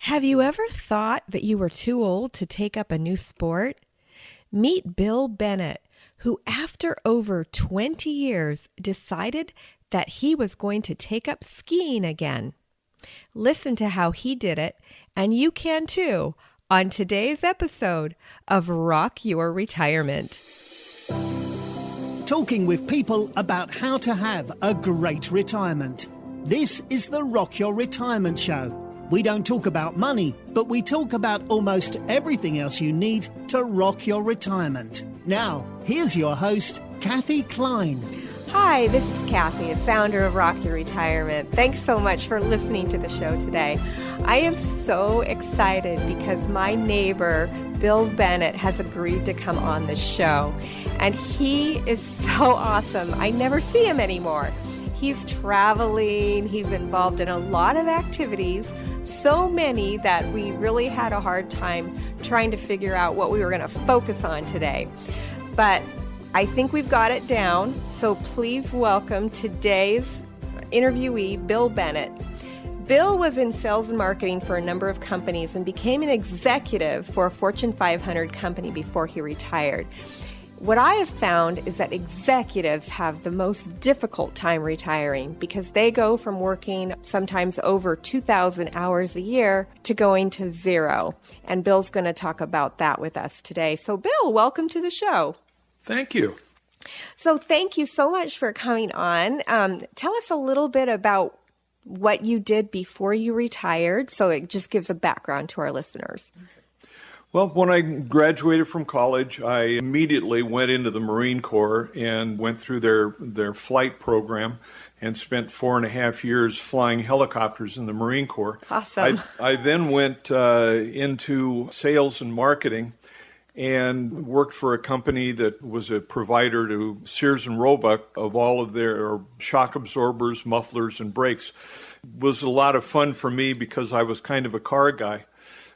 Have you ever thought that you were too old to take up a new sport? Meet Bill Bennett, who after over 20 years decided that he was going to take up skiing again. Listen to how he did it, and you can too, on today's episode of Rock Your Retirement. Talking with people about how to have a great retirement. This is the Rock Your Retirement Show. We don't talk about money, but we talk about almost everything else you need to rock your retirement. Now, here's your host, Kathy Klein. Hi, this is Kathy, the founder of Rock Your Retirement. Thanks so much for listening to the show today. I am so excited because my neighbor, Bill Bennett, has agreed to come on the show. And he is so awesome. I never see him anymore. He's traveling, he's involved in a lot of activities, so many that we really had a hard time trying to figure out what we were going to focus on today. But I think we've got it down, so please welcome today's interviewee, Bill Bennett. Bill was in sales and marketing for a number of companies and became an executive for a Fortune 500 company before he retired. What I have found is that executives have the most difficult time retiring because they go from working sometimes over 2,000 hours a year to going to zero. And Bill's going to talk about that with us today. So Bill, welcome to the show. Thank you. So thank you so much for coming on. Tell us a little bit about what you did before you retired, so it just gives a background to our listeners. Well, when I graduated from college, I immediately went into the Marine Corps and went through their flight program and spent 4.5 years flying helicopters in the Marine Corps. Awesome. I then went into sales and marketing and worked for a company that was a provider to Sears and Roebuck of all of their shock absorbers, mufflers, and brakes. It was a lot of fun for me because I was kind of a car guy.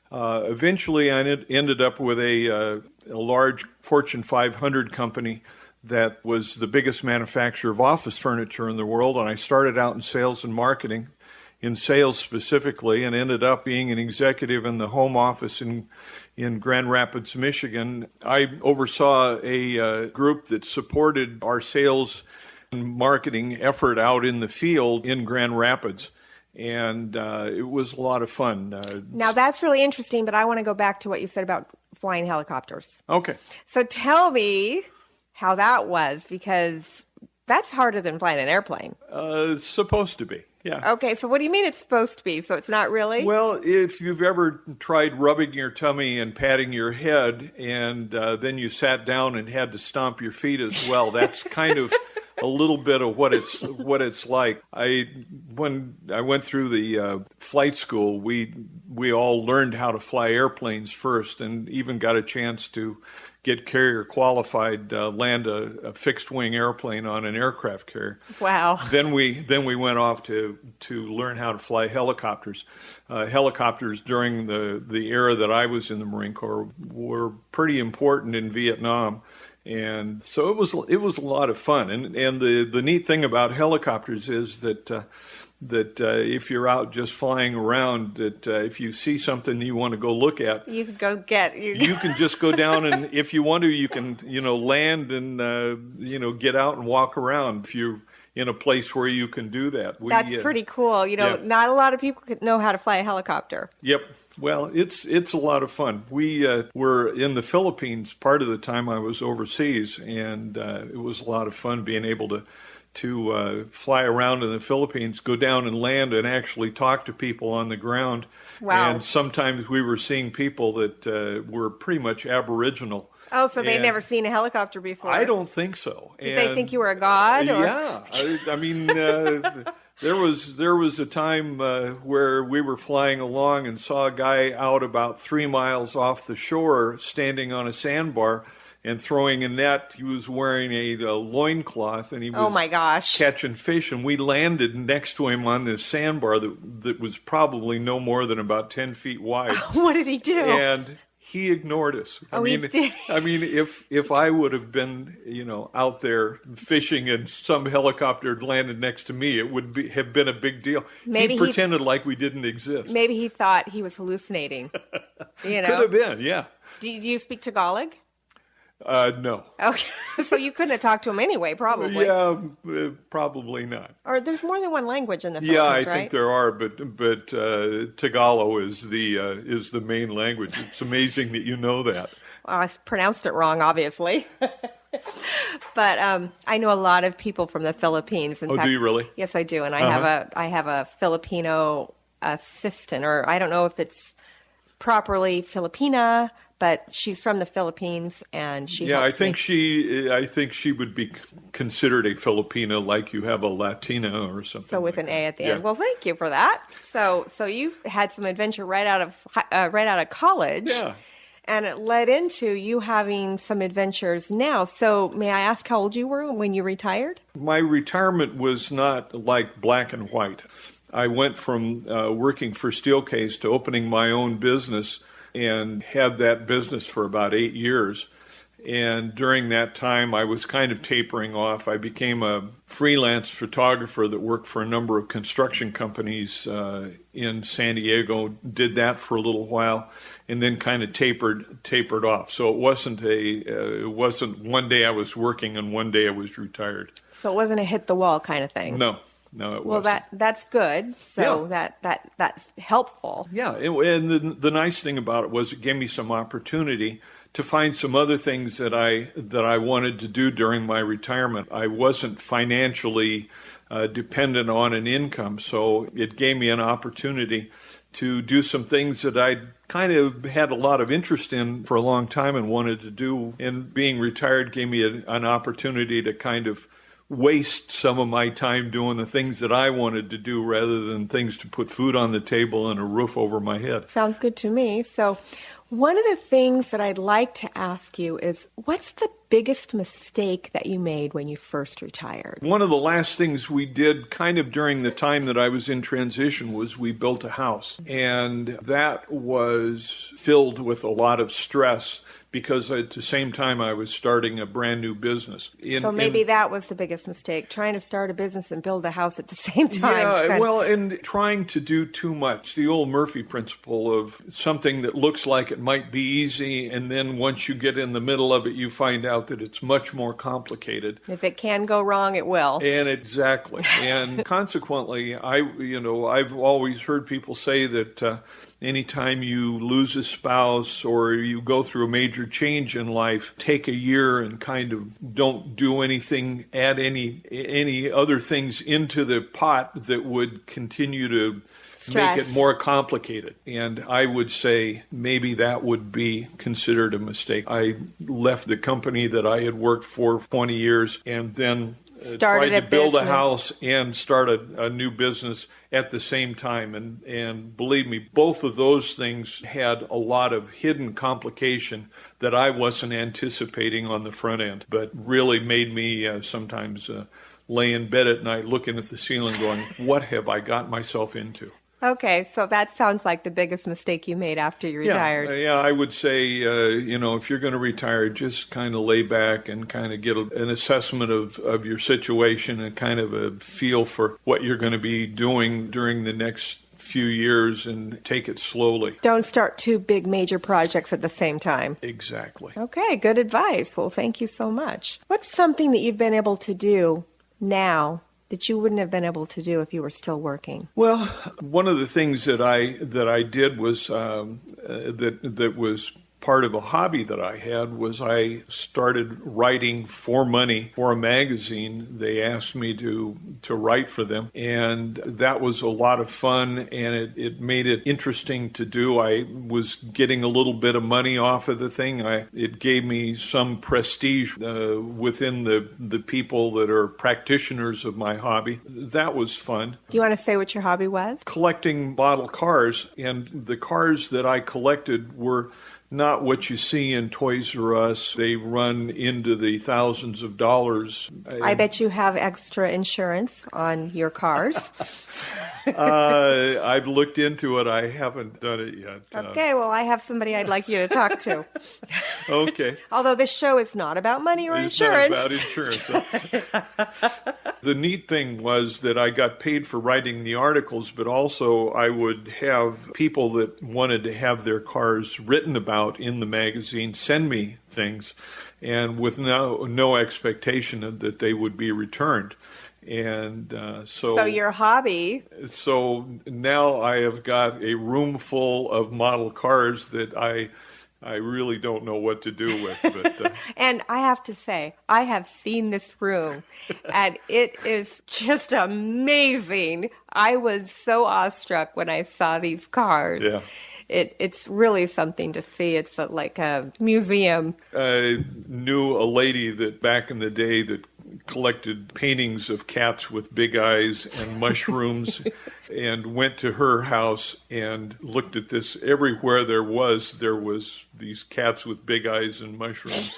Eventually, I ended up with a large Fortune 500 company that was the biggest manufacturer of office furniture in the world, and I started out in sales and marketing, in sales specifically, and ended up being an executive in the home office in Grand Rapids, Michigan. I oversaw a group that supported our sales and marketing effort out in the field in Grand Rapids. And it was a lot of fun. Now, that's really interesting, but I want to go back to what you said about flying helicopters. Okay. So tell me how that was, because that's harder than flying an airplane. It's supposed to be, yeah. Okay, so what do you mean it's supposed to be? So it's not really? Well, if you've ever tried rubbing your tummy and patting your head, and then you sat down and had to stomp your feet as well, that's kind of a little bit of what it's like. When I went through the flight school, we all learned how to fly airplanes first, and even got a chance to get carrier qualified, land a fixed wing airplane on an aircraft carrier. Wow. Then we went off to learn how to fly helicopters. Helicopters during the era that I was in the Marine Corps were pretty important in Vietnam. And so it was a lot of fun. And the neat thing about helicopters is that if you're out just flying around, that if you see something you want to go look at, you can go get you can just go down, and if you want to, you can land and get out and walk around if you're in a place where you can do that. That's pretty cool. Yeah. Not a lot of people know how to fly a helicopter. Yep. Well, it's a lot of fun. We were in the Philippines part of the time I was overseas, and it was a lot of fun being able to fly around in the Philippines, go down and land and actually talk to people on the ground. Wow. And sometimes we were seeing people that were pretty much Aboriginal. Oh, so they'd never seen a helicopter before? I don't think so. Did they think you were a god? Or? Yeah. I mean, there was a time where we were flying along and saw a guy out about 3 miles off the shore standing on a sandbar and throwing a net. He was wearing a loincloth, and he was oh my gosh. catching fish. And we landed next to him on this sandbar that was probably no more than about 10 feet wide. What did he do? And He ignored us. He did. I mean, if I would have been, out there fishing and some helicopter had landed next to me, it would have been a big deal. Maybe he pretended like we didn't exist. Maybe he thought he was hallucinating. Could have been, yeah. Do you speak Tagalog? No. Okay, so you couldn't have talked to him anyway, probably. Yeah, probably not. Or there's more than one language in the Philippines, I right? think there are, but Tagalog is the main language. It's amazing that you know that. Well, I pronounced it wrong, obviously. But I know a lot of people from the Philippines. In fact, do you really? Yes, I do, and I have a Filipino assistant, or I don't know if properly Filipina, but she's from the Philippines, and she helps I think she would be considered a Filipina, like you have a Latina or something. So with an A at the Yeah. end. Well, thank you for that. So you had some adventure right out of college. Yeah. And it led into you having some adventures now. So may I ask how old you were when you retired? My retirement was not like black and white. I went from working for Steelcase to opening my own business, and had that business for about 8 years. And during that time, I was kind of tapering off. I became a freelance photographer that worked for a number of construction companies in San Diego, did that for a little while, and then kind of tapered off. So it wasn't one day I was working and one day I was retired. So it wasn't a hit the wall kind of thing. No, it wasn't. Well, that's good. So that's helpful. Yeah, and the nice thing about it was it gave me some opportunity to find some other things that I wanted to do during my retirement. I wasn't financially dependent on an income, so it gave me an opportunity to do some things that I kind of had a lot of interest in for a long time and wanted to do. And being retired gave me an opportunity to kind of waste some of my time doing the things that I wanted to do rather than things to put food on the table and a roof over my head. Sounds good to me. So one of the things that I'd like to ask you is, what's the biggest mistake that you made when you first retired? One of the last things we did kind of during the time that I was in transition was we built a house. And that was filled with a lot of stress because at the same time I was starting a brand new business. So maybe that was the biggest mistake, trying to start a business and build a house at the same time. Yeah, well, and trying to do too much. The old Murphy principle of something that looks like it might be easy, and then once you get in the middle of it, you find out that it's much more complicated. If it can go wrong, it will. And exactly. And consequently, I've always heard people say that anytime you lose a spouse or you go through a major change in life, take a year and kind of don't do anything, add any other things into the pot that would continue to stress. Make it more complicated. And I would say maybe that would be considered a mistake. I left the company that I had worked for 20 years and then tried to build a house and start a new business at the same time. And believe me, both of those things had a lot of hidden complication that I wasn't anticipating on the front end, but really made me sometimes lay in bed at night looking at the ceiling going, what have I got myself into? Okay, so that sounds like the biggest mistake you made after you retired. Yeah, I would say, if you're going to retire, just kind of lay back and kind of get an assessment of your situation and kind of a feel for what you're going to be doing during the next few years and take it slowly. Don't start two big major projects at the same time. Exactly. Okay, good advice. Well, thank you so much. What's something that you've been able to do now that you wouldn't have been able to do if you were still working? Well, one of the things that I did was that was part of a hobby that I had was I started writing for money for a magazine. They asked me to write for them, and that was a lot of fun, and it made it interesting to do. I was getting a little bit of money off of the thing. It gave me some prestige within the people that are practitioners of my hobby. That was fun. Do you want to say what your hobby was? Collecting model cars, and the cars that I collected were not what you see in Toys R Us. They run into the thousands of dollars. I bet you have extra insurance on your cars. I've looked into it. I haven't done it yet. Okay, well, I have somebody I'd like you to talk to. Okay. Although this show is not about money or It's insurance. not about insurance. The neat thing was that I got paid for writing the articles, but also I would have people that wanted to have their cars written about in the magazine send me things, and with no expectation that they would be returned. And So your hobby. So now I have got a room full of model cars that I really don't know what to do with. But, And I have to say, I have seen this room, and it is just amazing. I was so awestruck when I saw these cars. Yeah. It's really something to see. It's like a museum. I knew a lady that back in the day that collected paintings of cats with big eyes and mushrooms and went to her house and looked at this. Everywhere there was these cats with big eyes and mushrooms.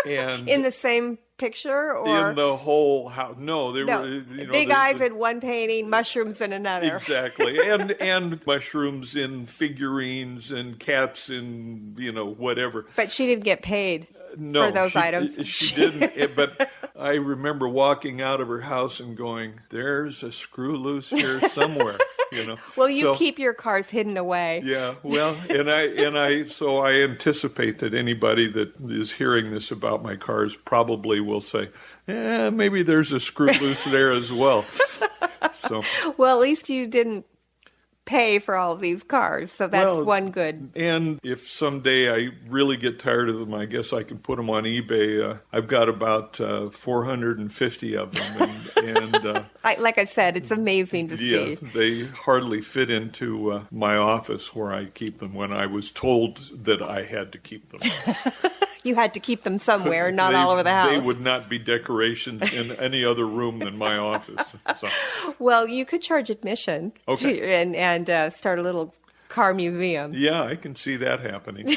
And In the same picture, or in the whole house. No, they were big eyes in one painting, mushrooms in another. Exactly. and mushrooms in figurines and cats in whatever. But she didn't get paid No, for those items. She didn't. But I remember walking out of her house and going, "There's a screw loose here somewhere." Well, you keep your cars hidden away. Yeah, well, so I anticipate that anybody that is hearing this about my cars probably will say, maybe there's a screw loose there as well. So, well, at least you didn't pay for all of these cars, so that's one good. And if someday I really get tired of them, I guess I can put them on eBay. I've got about 450 of them, and like I said, it's amazing to see. They hardly fit into my office where I keep them when I was told that I had to keep them. You had to keep them somewhere, not all over the house. They would not be decorations in any other room than my office. So. Well, you could charge admission and start a little car museum. Yeah, I can see that happening.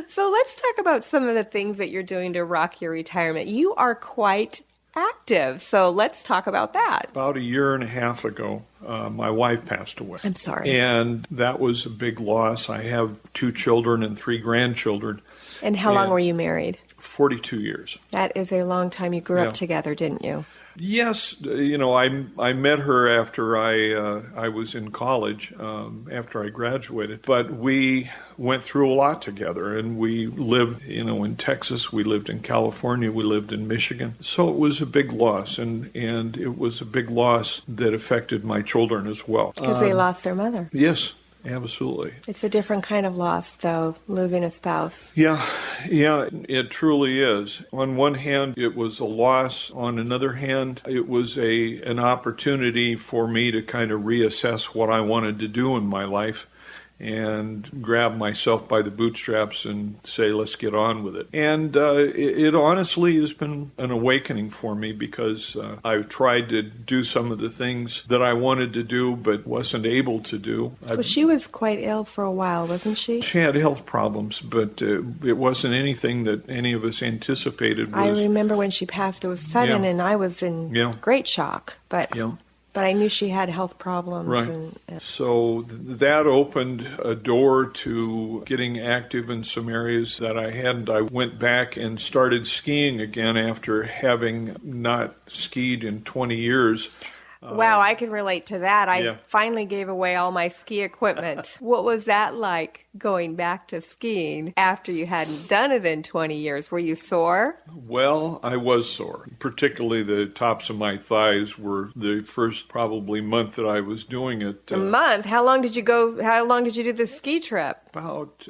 So let's talk about some of the things that you're doing to rock your retirement. You are quite active, so let's talk about that. About a year and a half ago, my wife passed away. I'm sorry. And that was a big loss. I have 2 children and 3 grandchildren. And how long were you married? 42 years. That is a long time. You grew up together, didn't you? Yes, I met her after I was in college, after I graduated. But we went through a lot together, and we lived, in Texas. We lived in California. We lived in Michigan. So it was a big loss, and it was a big loss that affected my children as well. Because they lost their mother. Yes. Absolutely. It's a different kind of loss, though, losing a spouse. Yeah, it truly is. On one hand, it was a loss. On another hand, it was an opportunity for me to kind of reassess what I wanted to do in my life and grab myself by the bootstraps and say, let's get on with it. And it honestly has been an awakening for me because I've tried to do some of the things that I wanted to do but wasn't able to do. Well, she was quite ill for a while, wasn't she? She had health problems, but it wasn't anything that any of us anticipated. I remember when she passed, it was sudden, and I was in great shock. But I knew she had health problems. Right. So that opened a door to getting active in some areas that I hadn't. I went back and started skiing again after having not skied in 20 years. Wow, I can relate to that. I finally gave away all my ski equipment. What was that like, going back to skiing after you hadn't done it in 20 years? Were you sore? Well, I was sore. Particularly the tops of my thighs were the first probably month that I was doing it. A month? How long did you go? How long did you do the ski trip? About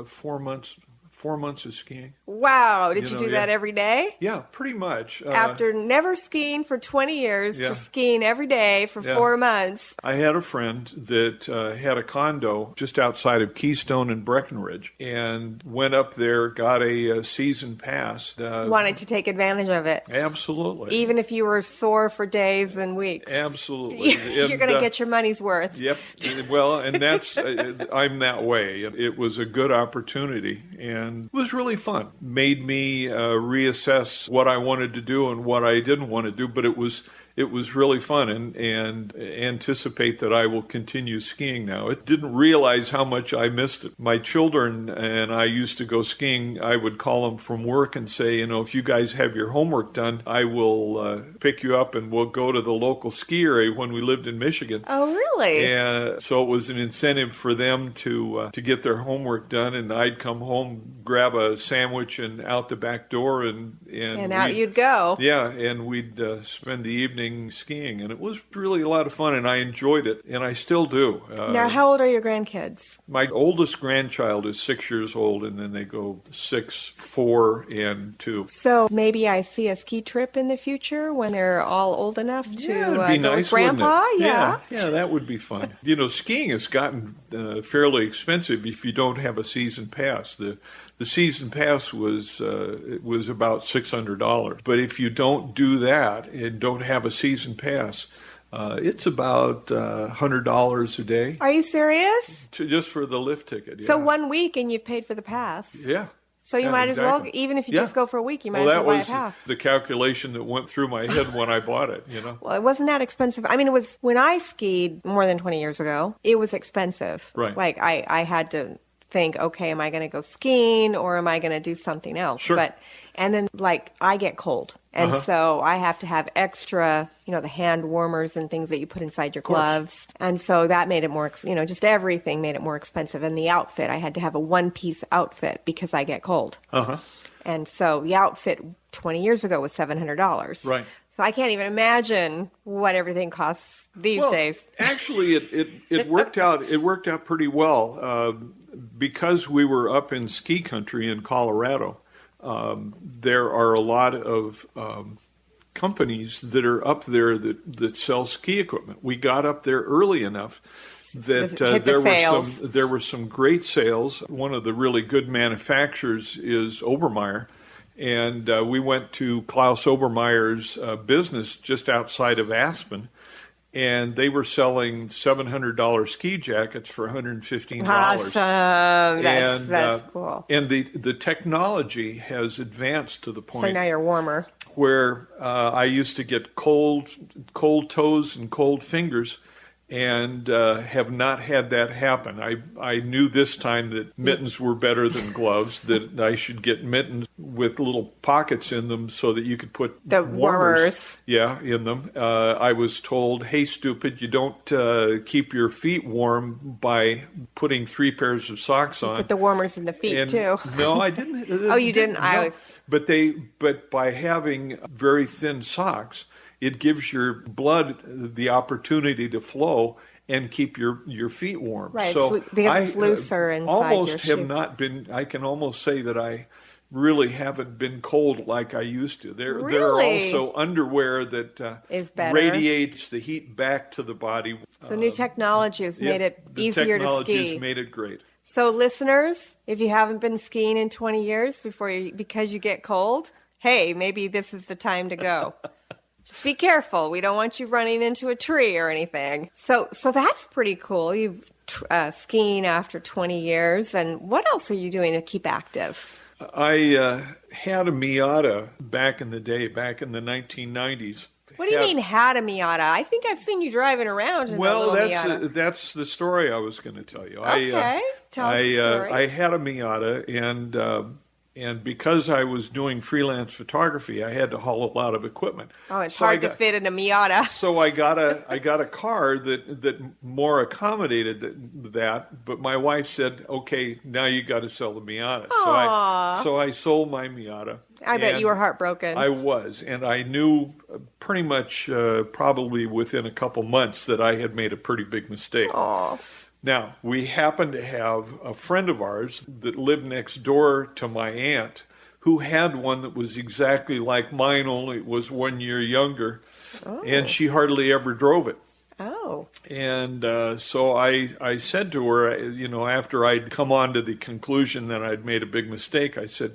4 months. 4 months of skiing. Wow. Did you do that every day? Yeah, pretty much. After never skiing for 20 years to skiing every day for 4 months. I had a friend that had a condo just outside of Keystone and Breckenridge and went up there, got a season pass. Wanted to take advantage of it. Absolutely. Even if you were sore for days and weeks. Absolutely. You're going to get your money's worth. Yep. Well, and that's, I'm that way. It was a good opportunity and it was really fun. Made me reassess what I wanted to do and what I didn't want to do, but it was really fun and anticipate that I will continue skiing now. It didn't realize how much I missed it. My children and I used to go skiing. I would call them from work and say, if you guys have your homework done, I will pick you up and we'll go to the local ski area when we lived in Michigan. Oh, really? And so it was an incentive for them to get their homework done, and I'd come home, grab a sandwich, and out the back door, and out you'd go. Yeah, and we'd spend the evening skiing, and it was really a lot of fun, and I enjoyed it, and I still do. Now, how old are your grandkids? My oldest grandchild is 6 years old, and then they go 6, 4, and 2. So maybe I see a ski trip in the future when they're all old enough to it'd be go nice, with Grandpa? Yeah, that would be fun. Skiing has gotten fairly expensive if you don't have a season pass. The season pass was about $600, but if you don't do that and don't have a season pass, it's about $100 a day. Are you serious? Just for the lift ticket. Yeah. So 1 week and you've paid for the pass. Yeah. So you might as well, even if you just go for a week, you might as well buy a pass. That was the calculation that went through my head when I bought it, Well, it wasn't that expensive. I mean, it was, when I skied more than 20 years ago, it was expensive. Right. Like, I had to think, okay, am I going to go skiing or am I going to do something else? Sure. And then, I get cold. And so I have to have extra, the hand warmers and things that you put inside your gloves. And so that made it more, just everything made it more expensive. And the outfit, I had to have a one-piece outfit because I get cold. And so the outfit 20 years ago was $700. Right. So I can't even imagine what everything costs these days. Actually, it worked out. It worked out pretty well because we were up in ski country in Colorado. There are a lot of companies that are up there that sell ski equipment. We got up there early enough that there were some great sales. One of the really good manufacturers is Obermeyer. And we went to Klaus Obermeyer's business just outside of Aspen, and they were selling $700 ski jackets for $115. Awesome. That's cool. And the technology has advanced to the point. So now you're warmer. Where I used to get cold toes and cold fingers, and have not had that happen. I knew this time that mittens were better than gloves, that I should get mittens with little pockets in them so that you could put the warmers in them. I was told, hey, stupid, you don't keep your feet warm by putting 3 pairs of socks on. Put the warmers in the feet, too. No, I didn't. Oh, you didn't? No. But by having very thin socks, it gives your blood the opportunity to flow and keep your feet warm. Right, so because it's looser inside your shoe. I can almost say that I really haven't been cold like I used to. There are also underwear that is better. Radiates the heat back to the body. So new technology has made it easier to ski. Technology has made it great. So listeners, if you haven't been skiing in 20 years because you get cold, hey, maybe this is the time to go. Just be careful. We don't want you running into a tree or anything. So that's pretty cool. You skiing after 20 years. And what else are you doing to keep active? I had a Miata back in the day, back in the 1990s. What do you mean had a Miata? I think I've seen you driving around in a little Miata. That's the story I was going to tell you. Okay, tell us the story. I had a Miata, and because I was doing freelance photography, I had to haul a lot of equipment. Oh, it's hard to fit in a Miata. So I got a car that more accommodated that. But my wife said, "Okay, now you got to sell the Miata." So I sold my Miata. I bet you were heartbroken. I was, and I knew pretty much probably within a couple months that I had made a pretty big mistake. Aww. Now, we happen to have a friend of ours that lived next door to my aunt who had one that was exactly like mine, only it was 1 year younger, and she hardly ever drove it. Oh. And so I said to her, after I'd come on to the conclusion that I'd made a big mistake, I said,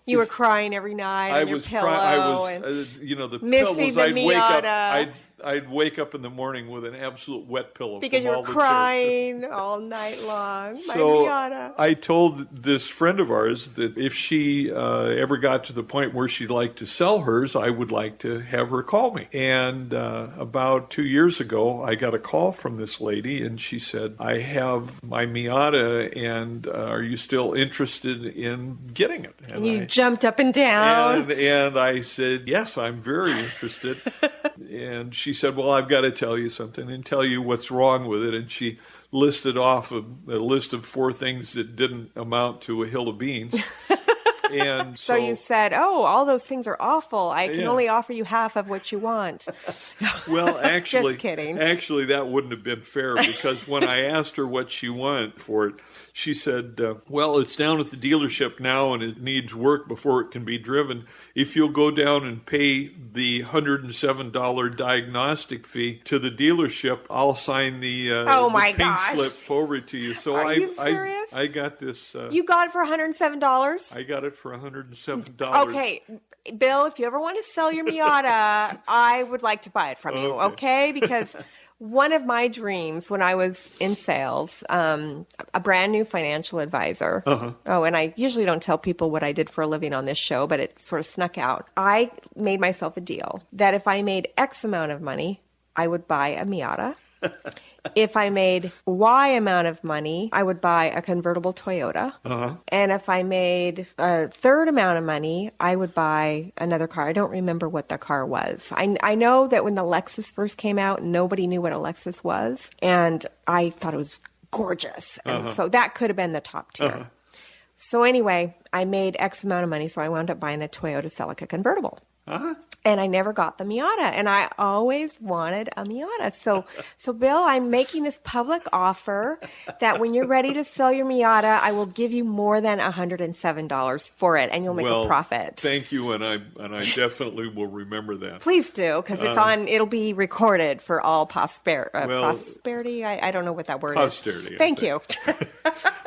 You were crying every night on your pillow. The missing pillows, the Miata. I'd wake up in the morning with an absolute wet pillow. Because you were crying all night long. So my Miata. I told this friend of ours that if she ever got to the point where she'd like to sell hers, I would like to have her call me. And about 2 years ago, I got a call from this lady, and she said, I have my Miata, and are you still interested in getting it? And you jumped up and down. And I said, yes, I'm very interested. And she said, well, I've got to tell you something and tell you what's wrong with it. And she listed off a list of 4 things that didn't amount to a hill of beans. And so you said, all those things are awful. I can only offer you half of what you want. Well, actually, just kidding. Actually, that wouldn't have been fair, because when I asked her what she wanted for it, she said, well, it's down at the dealership now and it needs work before it can be driven. If you'll go down and pay the $107 diagnostic fee to the dealership, I'll sign the pink slip over to you. So Are you serious? I got this. You got it for $107? I got it for $107. Okay. Bill, if you ever want to sell your Miata, I would like to buy it from you, okay? Because one of my dreams when I was in sales, a brand new financial advisor. Oh, and I usually don't tell people what I did for a living on this show, but it sort of snuck out. I made myself a deal that if I made X amount of money, I would buy a Miata. If I made Y amount of money, I would buy a convertible Toyota. And if I made a third amount of money, I would buy another car. I don't remember what the car was. I know that when the Lexus first came out, nobody knew what a Lexus was. And I thought it was gorgeous. And so that could have been the top tier. So anyway, I made X amount of money, so I wound up buying a Toyota Celica convertible. And I never got the Miata, and I always wanted a Miata. So Bill, I'm making this public offer that when you're ready to sell your Miata, I will give you more than $107 for it, and you'll make a profit. Thank you, and I definitely will remember that. Please do, because it'll be recorded for all prosperity. I don't know what that word posterity, is. Thank you.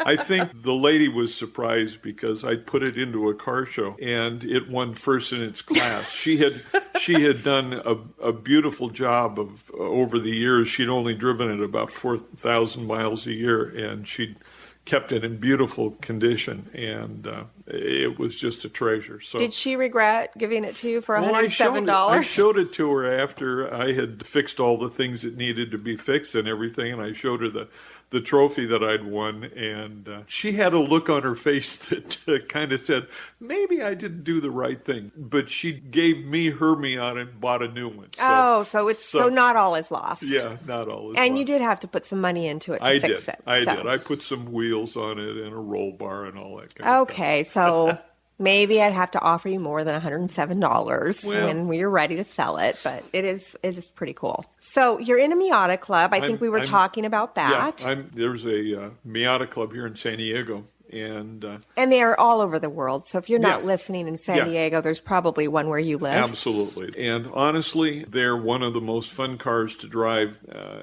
I think the lady was surprised because I put it into a car show, and it won first in its class. She had done a beautiful job of over the years. She'd only driven it about 4,000 miles a year, and she'd kept it in beautiful condition, and it was just a treasure. So, did she regret giving it to you for $107? I showed it to her after I had fixed all the things that needed to be fixed and everything, and I showed her the trophy that I'd won, and she had a look on her face that kind of said, maybe I didn't do the right thing. But she gave me her Miata and bought a new one. So not all is lost. Yeah, not all is lost. And you did have to put some money into it to fix it. I did. I put some wheels on it and a roll bar and all that kind of stuff. Okay, so maybe I'd have to offer you more than $107 when we're ready to sell it, but it is pretty cool. So you're in a Miata club. I think we were talking about that. Yeah, there's a Miata club here in San Diego. And they are all over the world. So if you're not listening in San Diego, there's probably one where you live. Absolutely. And honestly, they're one of the most fun cars to drive.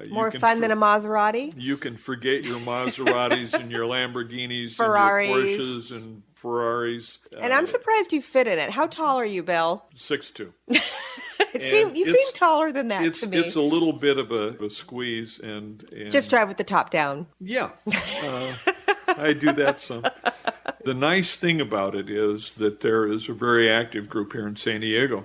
More fun than a Maserati? You can forget your Maseratis and your Lamborghinis Ferraris. and your Porsches and Ferraris. And I'm surprised you fit in it. How tall are you, Bill? 6'2". You seem taller than that to me. It's a little bit of a squeeze. And just drive with the top down. Yeah. I do that some. The nice thing about it is that there is a very active group here in San Diego.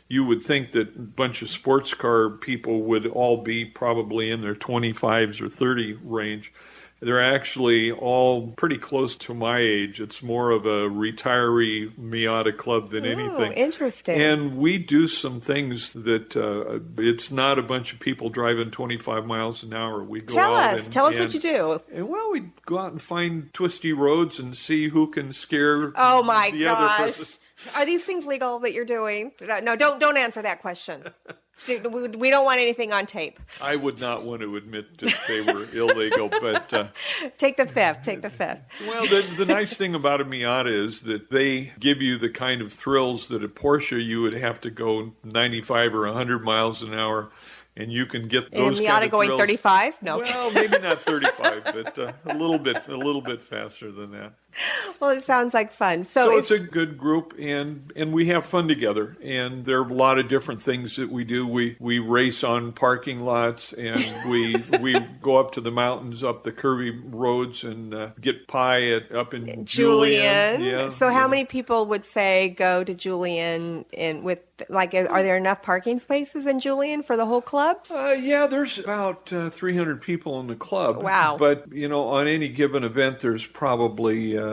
You would think that a bunch of sports car people would all be probably in their 25s or 30 range. They're actually all pretty close to my age. It's more of a retiree Miata club than anything. Interesting. And we do some things that it's not a bunch of people driving 25 miles an hour. We go Tell us what you do. And, we go out and find twisty roads and see who can scare Oh my the gosh. other person. Are these things legal that you're doing? No, don't answer that question. We don't want anything on tape. I would not want to admit that they were illegal, but... Take the fifth. Well, the nice thing about a Miata is that they give you the kind of thrills that a Porsche you would have to go 95 or 100 miles an hour, and you can get those and a Miata kind of going thrills. 35? No. Well, maybe not 35, but a little bit faster than that. Well, it sounds like fun. So it's a good group, and we have fun together. And there are a lot of different things that we do. We race on parking lots, and we go up to the mountains, up the curvy roads, and get pie up in Julian. Yeah. So how many people would say go to Julian are there enough parking spaces in Julian for the whole club? Yeah, there's about 300 people in the club. Wow. But, on any given event, there's probably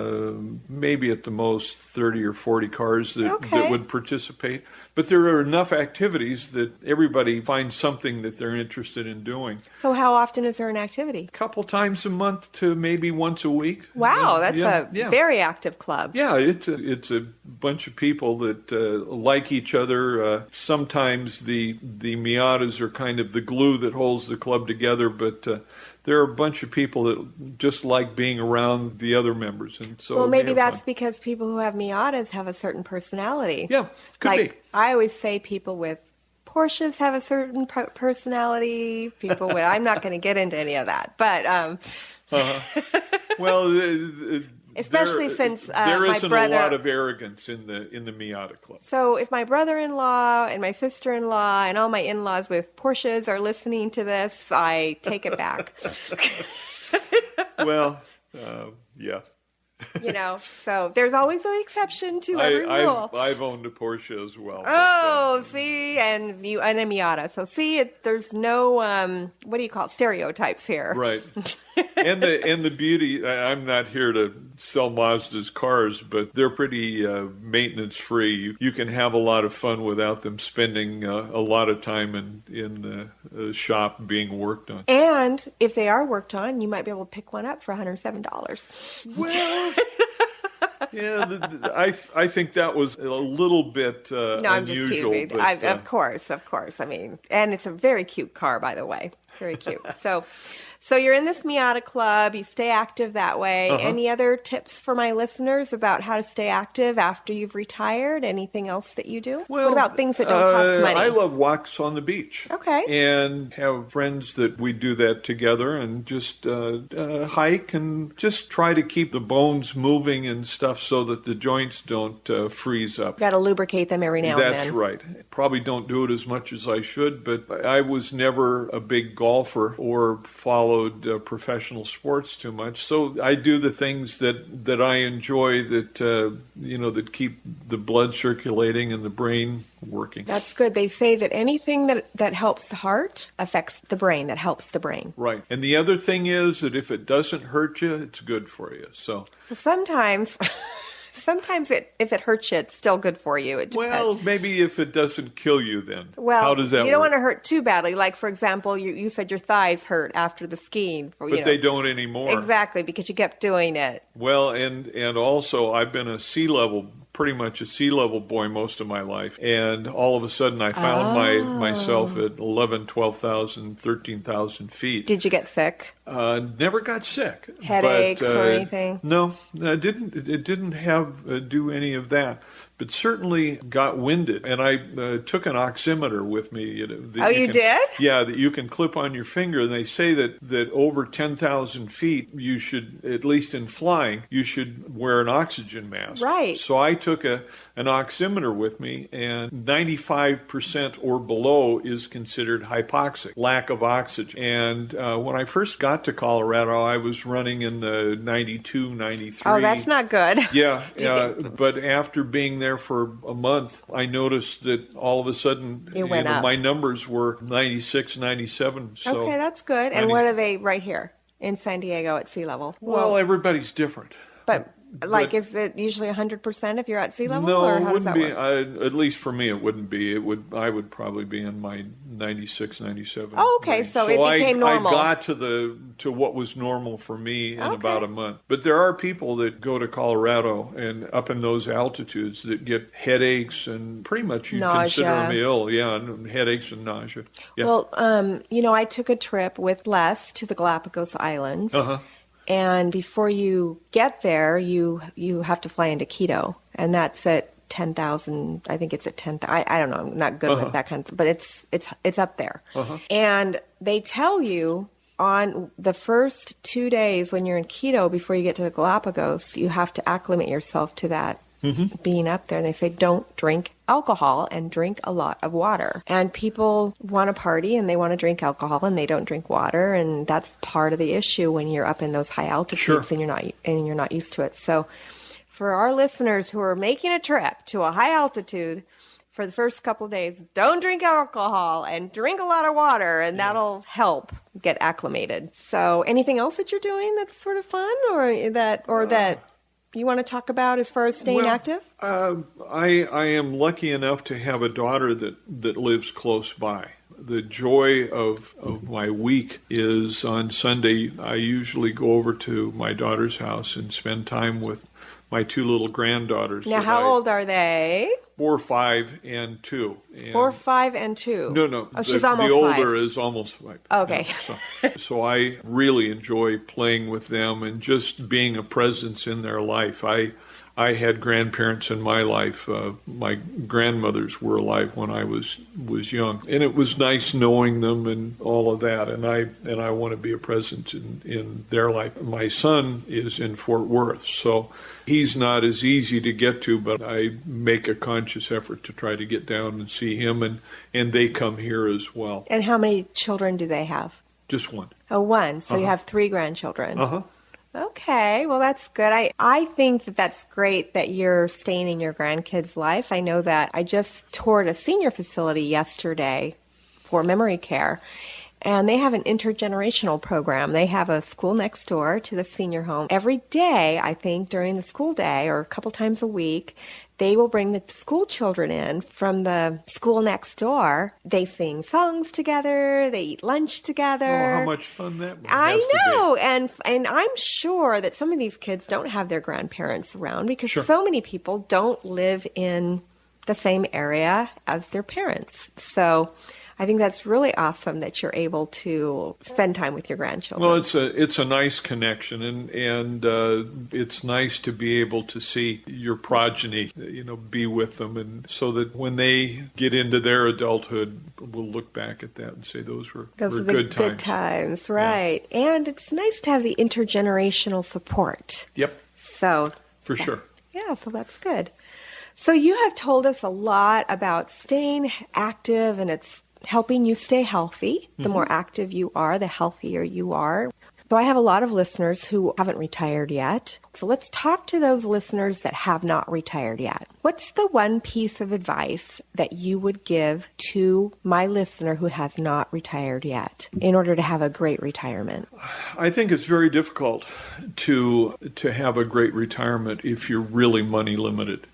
maybe at the most 30 or 40 cars that would participate. But there are enough activities that everybody finds something that they're interested in doing. So how often is there an activity? A couple times a month to maybe once a week. Wow, that's a very active club. Yeah, it's a bunch of people that like each other. Sometimes the Miatas are kind of the glue that holds the club together, but there are a bunch of people that just like being around the other members. And so maybe that's because people who have Miatas have a certain personality. Yeah, could be. I always say people with Porsches have a certain personality. People with, I'm not going to get into any of that, but well, especially since there my isn't brother, a lot of arrogance in the Miata club. So if my brother-in-law and my sister-in-law and all my in-laws with Porsches are listening to this, I take it back. Well, yeah. So there's always an exception to every rule. I've owned a Porsche as well. See, and a Miata. So there's no what do you call it, stereotypes here. Right. And the beauty, I'm not here to sell Mazda's cars, but they're pretty maintenance free. You can have a lot of fun without them spending a lot of time in the shop being worked on. And if they are worked on, you might be able to pick one up for $107. Well, yeah, I think that was a little bit unusual. I'm just teasing. But, of course. I mean, and it's a very cute car, by the way. Very cute. So you're in this Miata club. You stay active that way. Any other tips for my listeners about how to stay active after you've retired? Anything else that you do? Well, what about things that don't cost money? I love walks on the beach. Okay. And have friends that we do that together and just hike and just try to keep the bones moving and stuff so that the joints don't freeze up. Got to lubricate them every now and then. That's right. Probably don't do it as much as I should, but I was never a big golfer or followed professional sports too much. So I do the things that I enjoy that that keep the blood circulating and the brain working. That's good. They say that anything that helps the heart affects the brain, that helps the brain. Right. And the other thing is that if it doesn't hurt you, it's good for you. So sometimes if it hurts you, it's still good for you. It depends. Well, maybe if it doesn't kill you, then how does that work? You don't want to hurt too badly. Like, for example, you said your thighs hurt after the skiing. But they don't anymore. Exactly, because you kept doing it. Well, and also I've been pretty much a sea level boy most of my life. And all of a sudden I found myself at 11, 12,000, 13,000 feet. Did you get sick? Never got sick. Headaches or anything? No, I didn't. It didn't do any of that. But certainly got winded. And I took an oximeter with me. You did? Yeah, that you can clip on your finger. And they say that over 10,000 feet, you should, at least in flying, you should wear an oxygen mask. Right. So I took an oximeter with me, and 95% or below is considered hypoxic, lack of oxygen. And when I first got to Colorado, I was running in the 92, 93. Oh, that's not good. Yeah, but after being there for a month, I noticed that all of a sudden my numbers were 96, 97. So okay, that's good. And what are they right here in San Diego at sea level? Well, everybody's different. But Like, is it usually 100% if you're at sea level? No, or it how does wouldn't that be. work? At least for me, it wouldn't be. I would probably be in my 96, 97. Oh, okay, range. so it became normal. I got to what was normal for me in about a month. But there are people that go to Colorado and up in those altitudes that get headaches and pretty much you consider them ill. Yeah, and headaches and nausea. Yeah. Well, I took a trip with Les to the Galapagos Islands. And before you get there, you have to fly into Quito, and that's at 10,000. I think it's at 10,000. I don't know. I'm not good with that kind of, but it's up there. And they tell you on the first 2 days when you're in Quito, before you get to the Galapagos, you have to acclimate yourself to that being up there. And they say, don't drink alcohol and drink a lot of water. And people want to party and they want to drink alcohol and they don't drink water. And that's part of the issue when you're up in those high altitudes and you're not used to it. So for our listeners who are making a trip to a high altitude for the first couple of days, don't drink alcohol and drink a lot of water, and that'll help get acclimated. So anything else that you're doing that's sort of fun or that you want to talk about as far as staying active? I am lucky enough to have a daughter that lives close by. The joy of my week is on Sunday, I usually go over to my daughter's house and spend time with my two little granddaughters. Now, how old are they? 4, 5, and 2. 4, 5, and 2. No. Oh, she's almost 5. The older is almost 5. Okay. Yeah, so I really enjoy playing with them and just being a presence in their life. I had grandparents in my life. My grandmothers were alive when I was young, and it was nice knowing them and all of that. And I want to be a presence in their life. My son is in Fort Worth, so he's not as easy to get to, but I make a conscious effort to try to get down and see him, and they come here as well. And how many children do they have? Just one. Oh, one. So you have 3 grandchildren. Uh-huh. Okay, well, that's good. I think that's great that you're staying in your grandkids' life. I know that I just toured a senior facility yesterday for memory care, and they have an intergenerational program. They have a school next door to the senior home. Every day, I think, during the school day or a couple times a week, they will bring the school children in from the school next door. They sing songs together. They eat lunch together. Oh, how much fun that has I know. to be. And I'm sure that some of these kids don't have their grandparents around because Sure. so many people don't live in the same area as their parents. So I think that's really awesome that you're able to spend time with your grandchildren. Well, it's a nice connection, and it's nice to be able to see your progeny, be with them, and so that when they get into their adulthood, we'll look back at that and say those were the good times. Good times, right? Yeah. And it's nice to have the intergenerational support. Yep. So for sure. Yeah, so that's good. So you have told us a lot about staying active, and it's helping you stay healthy. The more active you are, the healthier you are. So I have a lot of listeners who haven't retired yet. So let's talk to those listeners that have not retired yet. What's the one piece of advice that you would give to my listener who has not retired yet in order to have a great retirement? I think it's very difficult to have a great retirement if you're really money limited.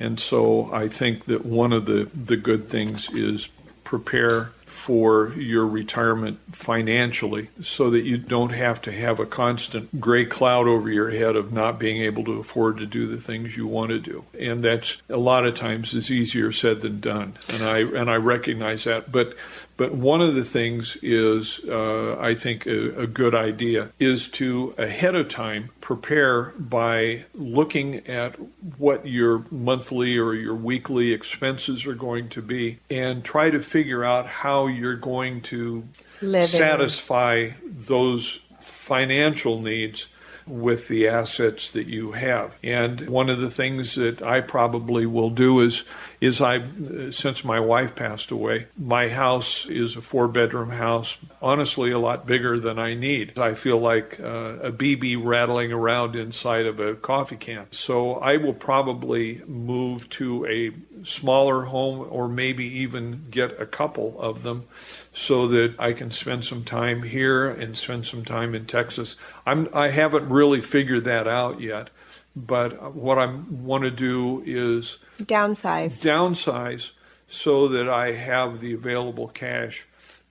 And so I think that one of the good things is prepare for your retirement financially so that you don't have to have a constant gray cloud over your head of not being able to afford to do the things you want to do. And that's a lot of times is easier said than done. And I recognize that. But one of the things is, I think a good idea is to ahead of time prepare by looking at what your monthly or your weekly expenses are going to be and try to figure out how you're going to satisfy those financial needs with the assets that you have. And one of the things that I probably will do is since my wife passed away, my house is a 4-bedroom house, honestly a lot bigger than I need. I feel like a BB rattling around inside of a coffee can. So I will probably move to a smaller home or maybe even get a couple of them so that I can spend some time here and spend some time in Texas. I haven't really figured that out yet, But what I want to do is downsize so that I have the available cash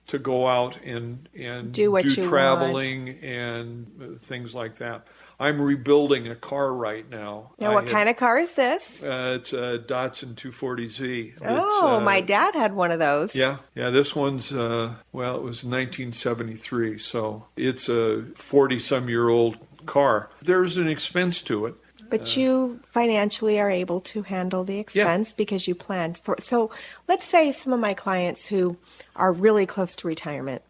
to go out and do traveling and things like that. I'm rebuilding a car right now. Now, what kind of car is this? It's a Datsun 240Z. Oh, my dad had one of those. Yeah. This one's, it was 1973, so it's a 40-some-year-old car. There's an expense to it. But you financially are able to handle the expense because you planned for. So let's say some of my clients who are really close to retirement,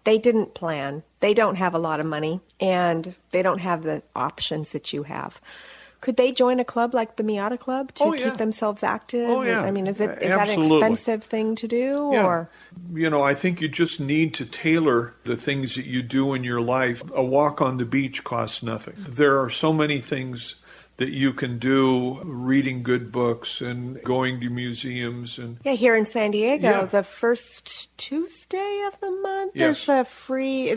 they didn't plan. They don't have a lot of money, and they don't have the options that you have. Could they join a club like the Miata Club to keep themselves active? Oh, yeah. I mean, is that an Absolutely. expensive thing to do? Yeah. Or? I think you just need to tailor the things that you do in your life. A walk on the beach costs nothing. There are so many things that you can do, reading good books and going to museums. And here in San Diego, the first Tuesday of the month, there's a free...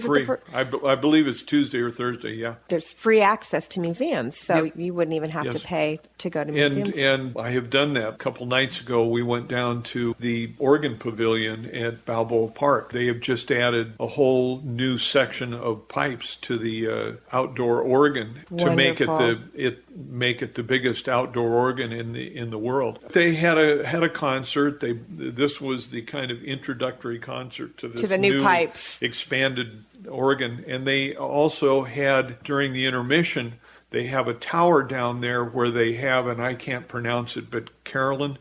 I believe it's Tuesday or Thursday, There's free access to museums, so you wouldn't even have to pay to go to museums. And I have done that. A couple nights ago, we went down to the Organ Pavilion at Balboa Park. They have just added a whole new section of pipes to the outdoor organ to make it the biggest outdoor organ in the world. They had a concert. This was the kind of introductory concert to the new pipes, expanded organ, and they also had during the intermission. They have a tower down there where they have, and I can't pronounce it, but Carillon,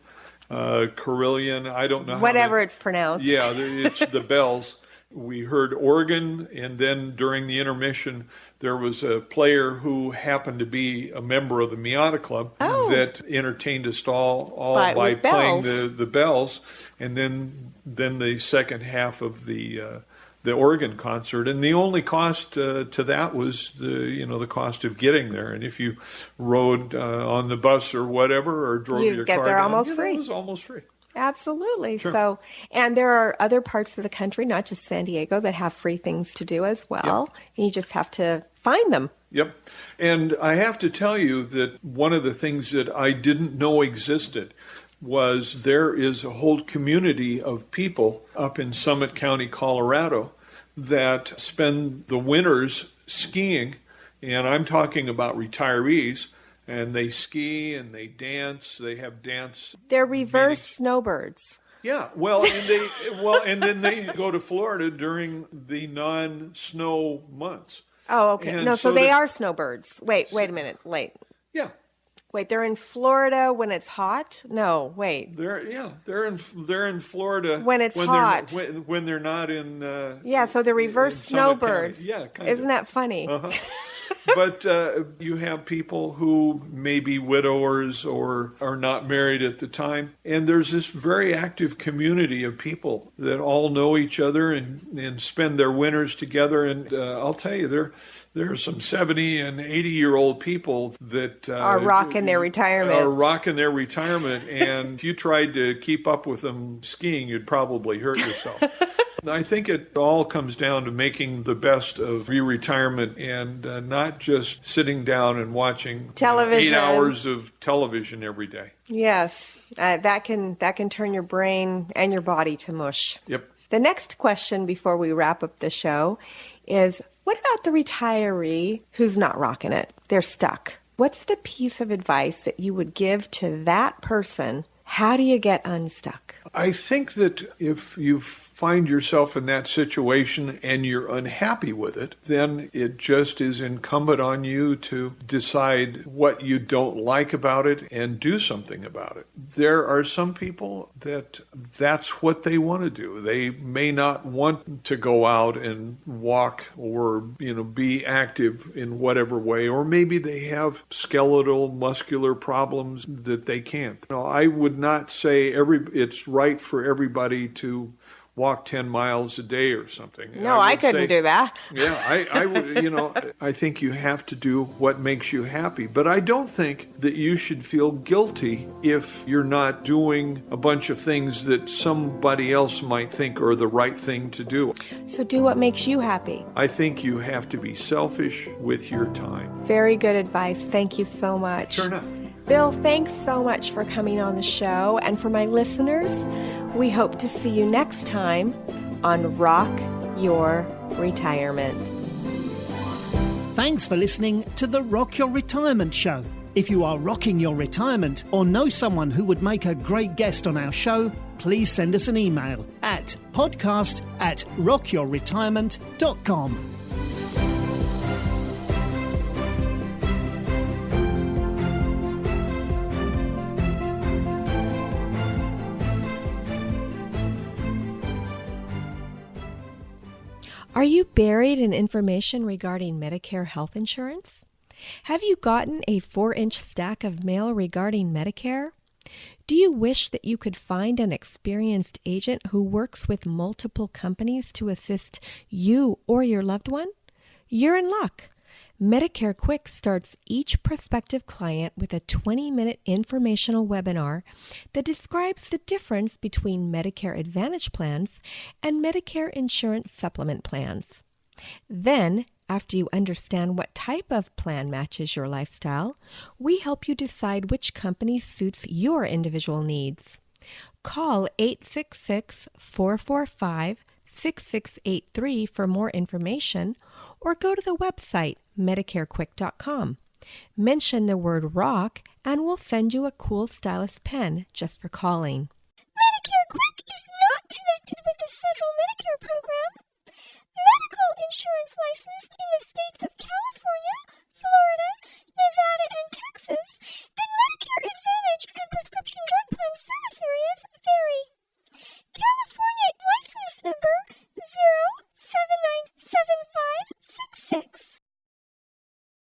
I don't know. Whatever it's pronounced. Yeah, it's the bells. We heard organ, and then during the intermission, there was a player who happened to be a member of the Miata Club that entertained us all by playing the bells, and then the second half of the organ concert. And the only cost to that was the cost of getting there. And if you rode on the bus or whatever, or drove your car, get there almost free. It was almost free. Absolutely. Sure. So, and there are other parts of the country, not just San Diego, that have free things to do as well. Yep. And you just have to find them. Yep. And I have to tell you that one of the things that I didn't know existed was there is a whole community of people up in Summit County, Colorado, that spend the winters skiing, and I'm talking about retirees. And they ski and they dance. They have dance. They're reverse snowbirds. Yeah, and then they go to Florida during the non-snow months. Oh, okay. And so they are snowbirds. Wait a minute. Yeah. Wait, they're in Florida when it's hot? No, wait. They're in Florida when it's hot. When they're not in. So they're reverse snowbirds. Yeah, kind Isn't that funny? But you have people who may be widowers or are not married at the time. And there's this very active community of people that all know each other and spend their winters together. And I'll tell you, there are some 70 and 80-year-old people that are rocking their retirement. And if you tried to keep up with them skiing, you'd probably hurt yourself. I think it all comes down to making the best of your retirement and not just sitting down and watching television. 8 hours of television every day. Yes, that can turn your brain and your body to mush. Yep. The next question before we wrap up the show is, what about the retiree who's not rocking it? They're stuck. What's the piece of advice that you would give to that person? How do you get unstuck? I think that if you find yourself in that situation and you're unhappy with it, then it just is incumbent on you to decide what you don't like about it and do something about it. There are some people that's what they want to do. They may not want to go out and walk or, be active in whatever way, or maybe they have skeletal, muscular problems that they can't. I would not say it's right for everybody to walk 10 miles a day or something. No, I couldn't do that. Yeah, I think you have to do what makes you happy. But I don't think that you should feel guilty if you're not doing a bunch of things that somebody else might think are the right thing to do. So do what makes you happy. I think you have to be selfish with your time. Very good advice. Thank you so much. Sure enough. Bill, thanks so much for coming on the show. And for my listeners, we hope to see you next time on Rock Your Retirement. Thanks for listening to the Rock Your Retirement Show. If you are rocking your retirement or know someone who would make a great guest on our show, please send us an email at podcast@rockyourretirement.com. Are you buried in information regarding Medicare health insurance? Have you gotten a 4-inch stack of mail regarding Medicare? Do you wish that you could find an experienced agent who works with multiple companies to assist you or your loved one? You're in luck. Medicare Quick starts each prospective client with a 20-minute informational webinar that describes the difference between Medicare Advantage plans and Medicare Insurance Supplement plans. Then, after you understand what type of plan matches your lifestyle, we help you decide which company suits your individual needs. Call 866-445-6683 for more information, or go to the website MedicareQuick.com. Mention the word ROCK and we'll send you a cool stylus pen just for calling. Medicare Quick is not connected with the federal Medicare program. Medical insurance licensed in the states of California, Florida, Nevada, and Texas, and Medicare Advantage and prescription drug plan service areas vary. California license number